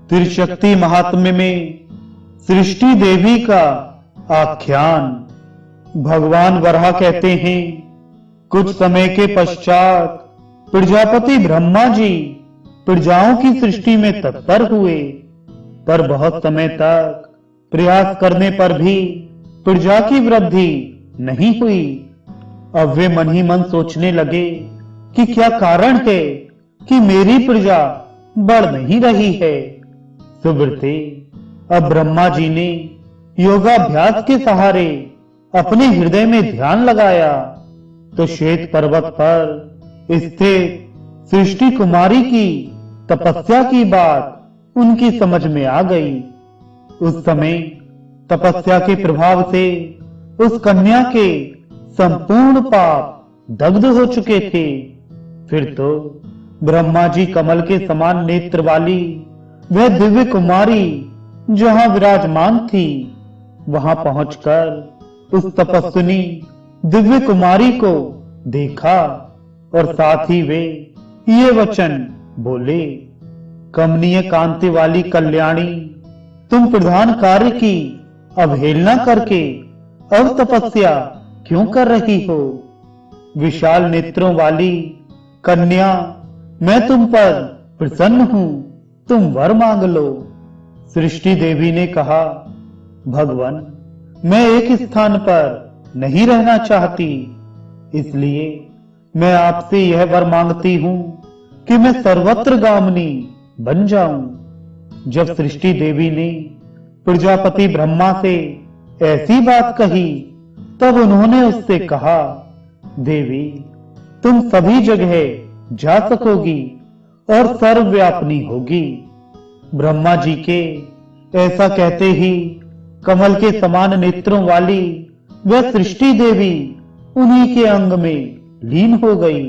त्रिशक्ति महात्म्य में सृष्टि देवी का आख्यान। भगवान वराह कहते हैं, कुछ समय के पश्चात प्रजापति ब्रह्मा जी प्रजाओं की सृष्टि में तत्पर हुए, पर बहुत समय तक प्रयास करने पर भी प्रजा की वृद्धि नहीं हुई। अब वे मन ही मन सोचने लगे कि क्या कारण है कि मेरी प्रजा बढ़ नहीं रही है। सुब्रते, अब ब्रह्मा जी ने योगाभ्यास के सहारे अपने हृदय में ध्यान लगाया तो श्वेत पर्वत पर स्थित सृष्टि कुमारी की तपस्या की बात उनकी समझ में आ गई। उस समय तपस्या के प्रभाव से उस कन्या के संपूर्ण पाप दग्ध हो चुके थे। फिर तो ब्रह्मा जी कमल के समान नेत्र वाली वह दिव्य कुमारी जहां विराजमान थी, वहां पहुंचकर उस तपस्विनी दिव्य कुमारी को देखा और साथ ही वे ये वचन बोले, कमनीय कांति वाली कल्याणी, तुम प्रधान कार्य की अवहेलना करके अब तपस्या क्यों कर रही हो? विशाल नेत्रों वाली कन्या, मैं तुम पर प्रसन्न हूं, तुम वर मांग लो। सृष्टि देवी ने कहा, भगवान, मैं एक स्थान पर नहीं रहना चाहती, इसलिए मैं आपसे यह वर मांगती हूं कि मैं सर्वत्र गामिनी बन जाऊं। जब सृष्टि देवी ने प्रजापति ब्रह्मा से ऐसी बात कही, तब उन्होंने उससे कहा, देवी, तुम सभी जगह जा सकोगी और सर्वव्यापिनी होगी। ब्रह्मा जी के ऐसा कहते ही कमल के समान नेत्रों वाली वह सृष्टि देवी उन्हीं के अंग में लीन हो गई।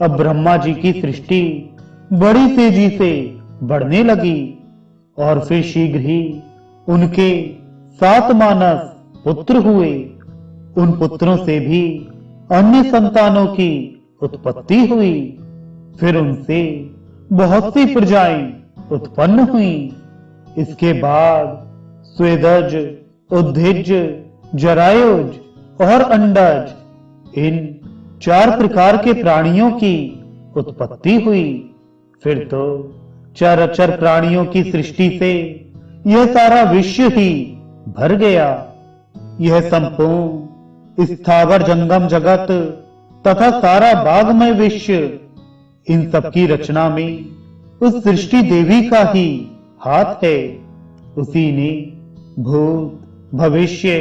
अब ब्रह्मा जी की सृष्टि बड़ी तेजी से बढ़ने लगी और फिर शीघ्र ही उनके 7 मानस पुत्र हुए। उन पुत्रों से भी अन्य संतानों की उत्पत्ति हुई। फिर उनसे बहुत सी प्रजाएं उत्पन्न हुई। इसके बाद स्वेदज, उद्भिज, जरायुज और अंडज, इन 4 प्रकार के प्राणियों की उत्पत्ति हुई। फिर तो चराचर प्राणियों की सृष्टि से यह सारा विश्व ही भर गया। यह संपूर्ण स्थावर जंगम जगत तथा सारा बागमय विश्व, इन सबकी रचना में उस सृष्टि देवी का ही हाथ है। उसी ने भूत, भविष्य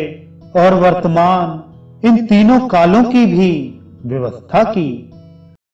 और वर्तमान इन तीनों कालों की भी व्यवस्था की।